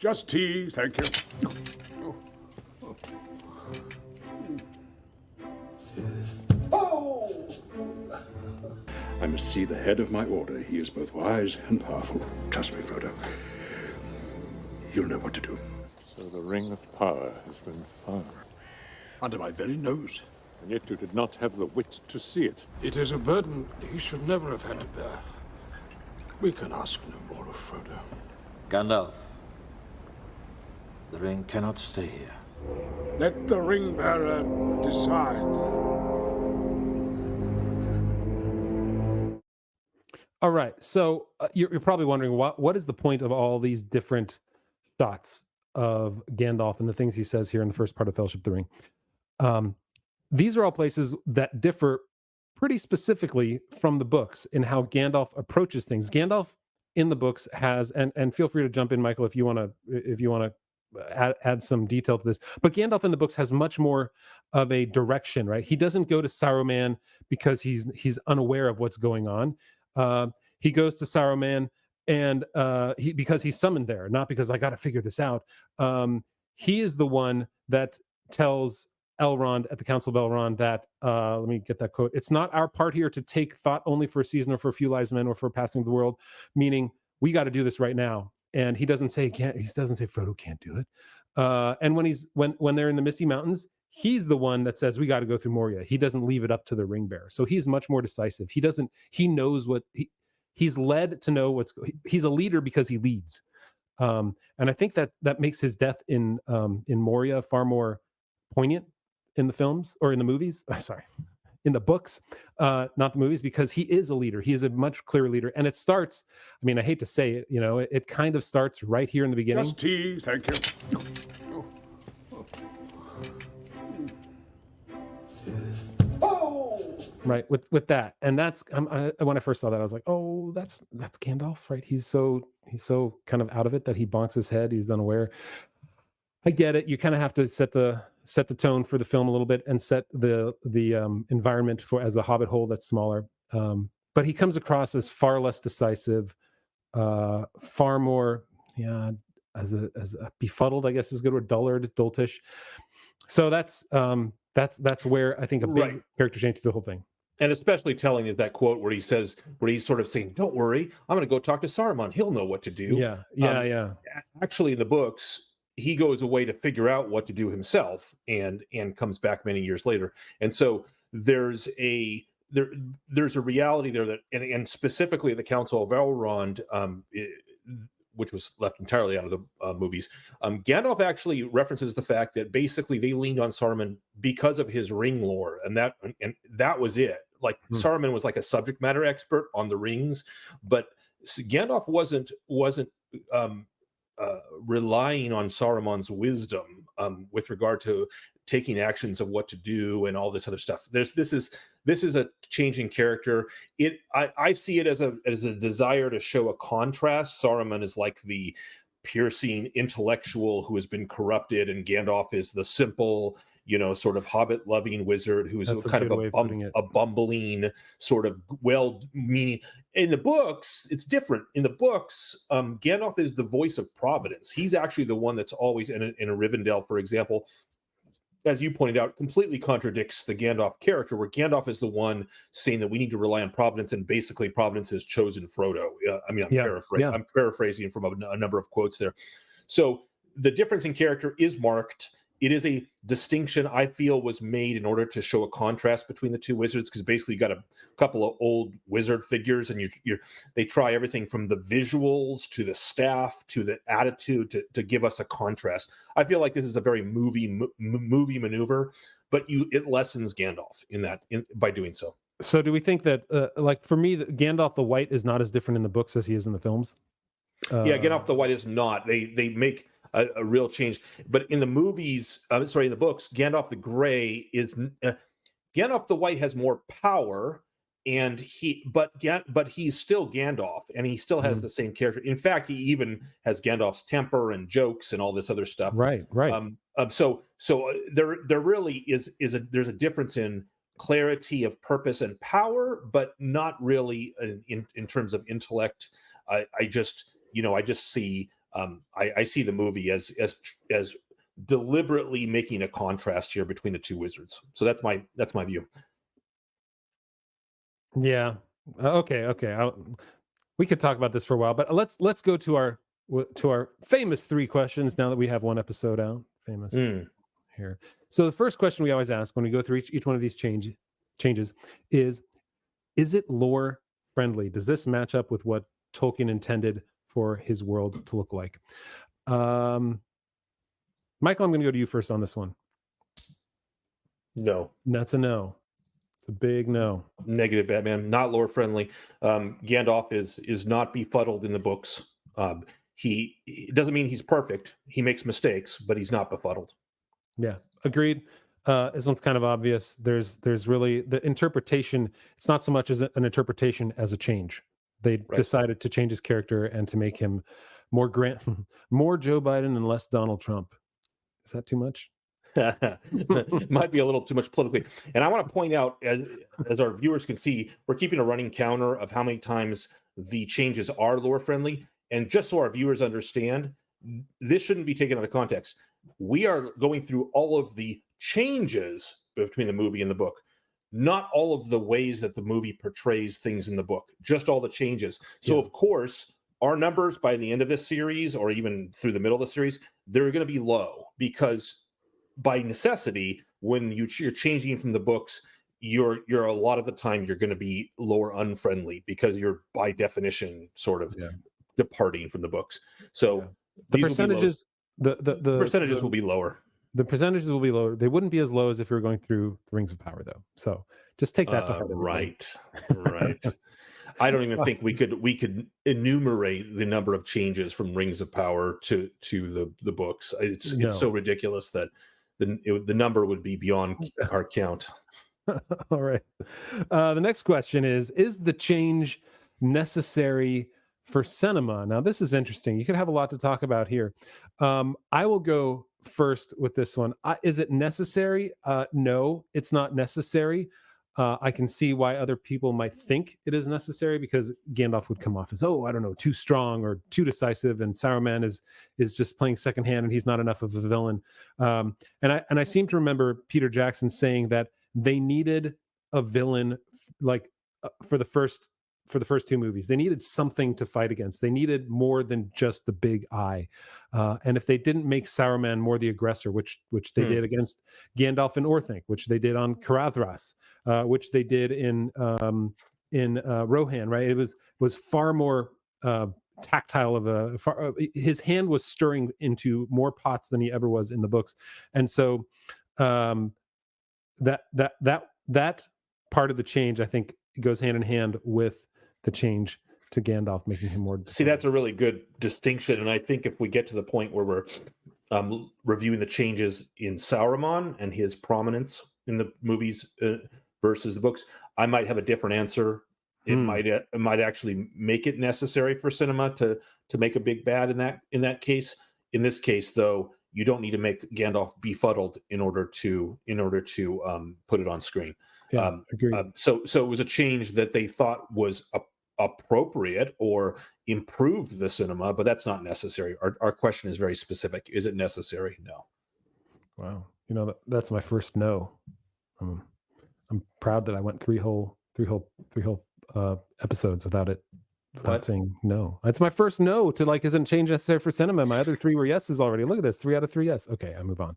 Just tea, thank you. I must see the head of my order. He is both wise and powerful. Trust me, Frodo. You'll know what to do. So the ring of power has been found. Under my very nose. And yet you did not have the wit to see it. It is a burden he should never have had to bear. We can ask no more of Frodo. Gandalf, the ring cannot stay here. Let the ring-bearer decide. All right, so you're probably wondering what is the point of all these different shots of Gandalf and the things he says here in the first part of Fellowship of the Ring. These are all places that differ pretty specifically from the books in how Gandalf approaches things. Gandalf in the books has, and feel free to jump in, Michael, if you want to add some detail to this. But Gandalf in the books has much more of a direction, right? He doesn't go to Saruman because he's unaware of what's going on. He goes to Saruman and because he's summoned there, not because I got to figure this out. He is the one that tells Elrond at the Council of Elrond that, let me get that quote, "It's not our part here to take thought only for a season or for a few lives of men or for passing of the world," meaning we got to do this right now. And he doesn't say Frodo can't do it. And when they're in the Misty Mountains, he's the one that says we got to go through Moria. He doesn't leave it up to the ring bearer. So he's much more decisive. He knows what he's led to know he's a leader because he leads. And I think that makes his death in Moria far more poignant in the films or in the movies. Sorry, in the books, not the movies, because he is a leader. He is a much clearer leader. And it starts, I mean, I hate to say it, it kind of starts right here in the beginning. Just tea, thank you. Right, with that. And that's when I first saw that, I was like, oh, that's Gandalf, right? He's so kind of out of it that he bonks his head. He's unaware. I get it. You kind of have to set the tone for the film a little bit and set the environment for as a hobbit hole that's smaller. But he comes across as far less decisive, far more, as a befuddled, I guess is good, or dullard, doltish. So that's where I think a big character change to the whole thing. And especially telling is that quote where he's sort of saying, "Don't worry, I'm going to go talk to Saruman. He'll know what to do." Yeah. Actually, in the books, he goes away to figure out what to do himself, and comes back many years later. And so there's a reality there that, and specifically the Council of Elrond, which was left entirely out of the movies. Gandalf actually references the fact that basically they leaned on Saruman because of his ring lore, and that was it. Like Saruman was like a subject matter expert on the rings, but Gandalf wasn't relying on Saruman's wisdom with regard to taking actions of what to do and all this other stuff. This is a changing character. I see it as a desire to show a contrast. Saruman is like the piercing intellectual who has been corrupted, and Gandalf is the simple, sort of hobbit-loving wizard who is kind of a bumbling, sort of well-meaning. In the books, it's different. In the books, Gandalf is the voice of Providence. He's actually the one that's always in a Rivendell, for example, as you pointed out, completely contradicts the Gandalf character, where Gandalf is the one saying that we need to rely on Providence, and basically Providence has chosen Frodo. I'm paraphrasing from a number of quotes there. So the difference in character is marked. It is a distinction I feel was made in order to show a contrast between the two wizards, because basically you got a couple of old wizard figures, and they try everything from the visuals to the staff to the attitude to give us a contrast. I feel like this is a very movie maneuver, but it lessens Gandalf by doing so. So do we think that, like for me, Gandalf the White is not as different in the books as he is in the films? Gandalf the White is not. They make a real change, but in the movies, in the books, Gandalf the Gray is Gandalf the White has more power, and but he's still Gandalf, and he still has the same character. In fact, he even has Gandalf's temper and jokes and all this other stuff. Right. So there really is there's a difference in clarity of purpose and power, but not really in terms of intellect. I just see I see the movie as deliberately making a contrast here between the two wizards. So that's my view. Yeah. Okay. We could talk about this for a while, but let's go to our famous three questions now that we have one episode out. Famous Mm. here. So the first question we always ask when we go through each one of these changes is it lore friendly? Does this match up with what Tolkien intended for his world to look like? Michael, I'm going to go to you first on this one. No. That's a no. It's a big no. Negative, Batman. Not lore friendly. Gandalf is not befuddled in the books. It doesn't mean he's perfect. He makes mistakes, but he's not befuddled. Yeah, agreed. This one's kind of obvious. There's really the interpretation. It's not so much as an interpretation as a change. They decided to change his character and to make him more more Joe Biden and less Donald Trump. Is that too much? Might be a little too much politically. And I want to point out, as our viewers can see, we're keeping a running counter of how many times the changes are lore friendly. And just so our viewers understand, this shouldn't be taken out of context. We are going through all of the changes between the movie and the book, not all of the ways that the movie portrays things in the book, just all the changes. So, of course, our numbers by the end of this series, or even through the middle of the series, they're going to be low because by necessity, when you're changing from the books, you're a lot of the time you're going to be lore unfriendly because you're by definition sort of departing from the books. So the percentages, the percentages will be lower. The percentages will be lower. They wouldn't be as low as if you were going through the Rings of Power, though. So just take that to heart. Right. I don't even think we could enumerate the number of changes from Rings of Power to the books. It's so ridiculous that the number would be beyond our count. All right. The next question is the change necessary for cinema? Now, this is interesting. You could have a lot to talk about here. I will go first with this one. Is it necessary? No, it's not necessary. I can see why other people might think it is necessary because Gandalf would come off as, too strong or too decisive, and Saruman is just playing secondhand and he's not enough of a villain. And I seem to remember Peter Jackson saying that they needed a villain for the first two movies. They needed something to fight against. They needed more than just the big eye. And if they didn't make Saruman more the aggressor, which they did against Gandalf and Orthanc, which they did on Caradhras, which they did in Rohan, right? It was far more tactile of his hand was stirring into more pots than he ever was in the books. And so that part of the change, I think, goes hand in hand with the change to Gandalf, making him more. See, that's a really good distinction, and I think if we get to the point where we're reviewing the changes in Saruman and his prominence in the movies versus the books, I might have a different answer. It might actually make it necessary for cinema to make a big bad in that case. In this case, though, you don't need to make Gandalf befuddled in order to put it on screen. Agreed. So it was a change that they thought was appropriate or improved the cinema, but that's not necessary. Our question is very specific. Is it necessary? No. Wow. That's my first no. I'm proud that I went three whole episodes without saying no. That's my first no to isn't change necessary for cinema. My other three were yeses already. Look at this, 3 out of 3 yes. Okay, I move on.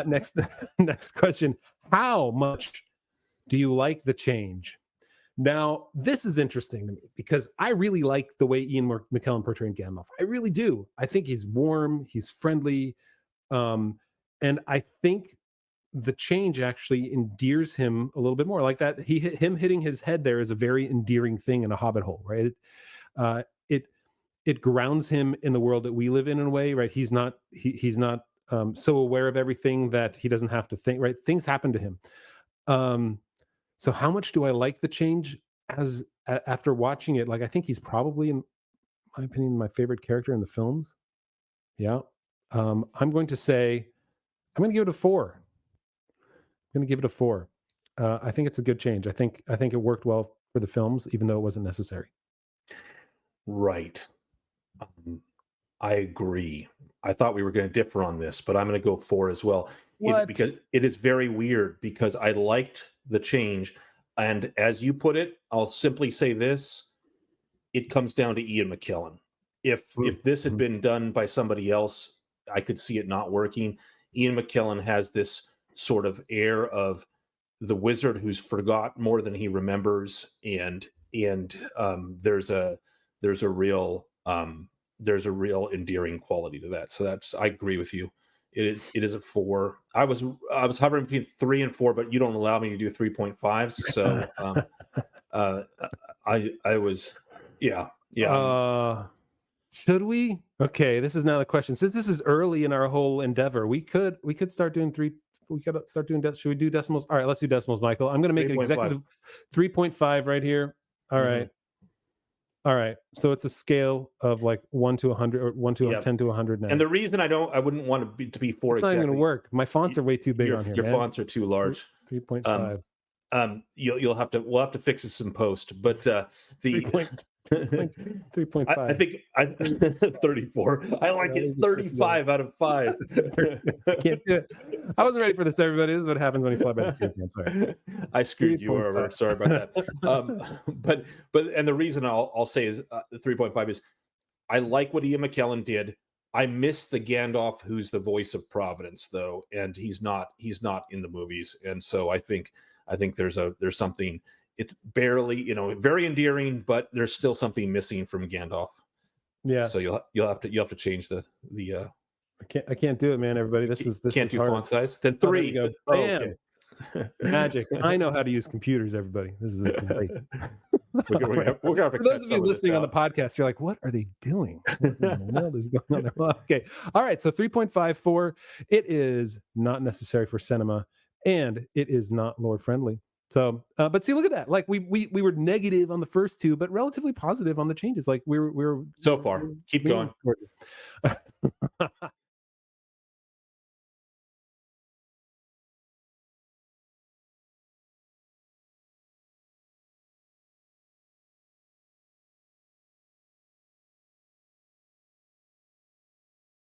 Next question. How much do you like the change? Now, this is interesting to me because I really like the way Ian McKellen portrayed Gandalf. I really do. I think he's warm, he's friendly, and I think the change actually endears him a little bit more. Like that, him hitting his head there is a very endearing thing in a hobbit hole, right? It grounds him in the world that we live in a way, right? He's not so aware of everything that he doesn't have to think, right? Things happen to him. So how much do I like the change after watching it? I think he's probably, in my opinion, my favorite character in the films. Yeah. I'm going to give it a 4. I'm going to give it a 4. I think it's a good change. I think it worked well for the films, even though it wasn't necessary. Right. I agree. I thought we were going to differ on this, but I'm going to go 4 as well. What? Because it is very weird because I liked the change. And as you put it, I'll simply say this. It comes down to Ian McKellen. If this had been done by somebody else, I could see it not working. Ian McKellen has this sort of air of the wizard who's forgot more than he remembers, and there's a real endearing quality to that. So I agree with you. It is a 4. I was hovering between 3 and 4, but you don't allow me to do 3.5s. So I was yeah. Should we? Okay, this is now the question. Since this is early in our whole endeavor, we could start doing should we do decimals? All right, let's do decimals, Michael. I'm going to make it executive 3.5 right here. All right. All right. So it's a scale of like 1 to 100 or 1 to 10 to 100 now. And the reason I wouldn't want to be 4 it's not even going to work. My fonts are way too big on here. Your fonts are too large. 3.5. We'll have to fix this in post, but the 3.5. I think 34. I like it 35 out of 5. Can't do it. I wasn't ready for this, everybody. This is what happens when you fly by the skin. Sorry. I screwed you over. Sorry about that. But the reason I'll say is 3.5 is I like what Ian McKellen did. I miss the Gandalf who's the voice of Providence, though, and he's not in the movies, and so I think there's something. It's barely, very endearing, but there's still something missing from Gandalf. Yeah. So you'll have to change the. I can't do it, man. Everybody, this can't is do hard. font size. Then 3. Bam. Okay. Magic. I know how to use computers. Everybody, this is great. We're gonna For those of you listening on the podcast, you're like, what are they doing? What in the world is going on there? Well, okay. All right. So 3.54. It is not necessary for cinema, and it is not Lord friendly. So, but see, look at that. Like we were negative on the first 2, but relatively positive on the changes. Like we were so far. Keep going.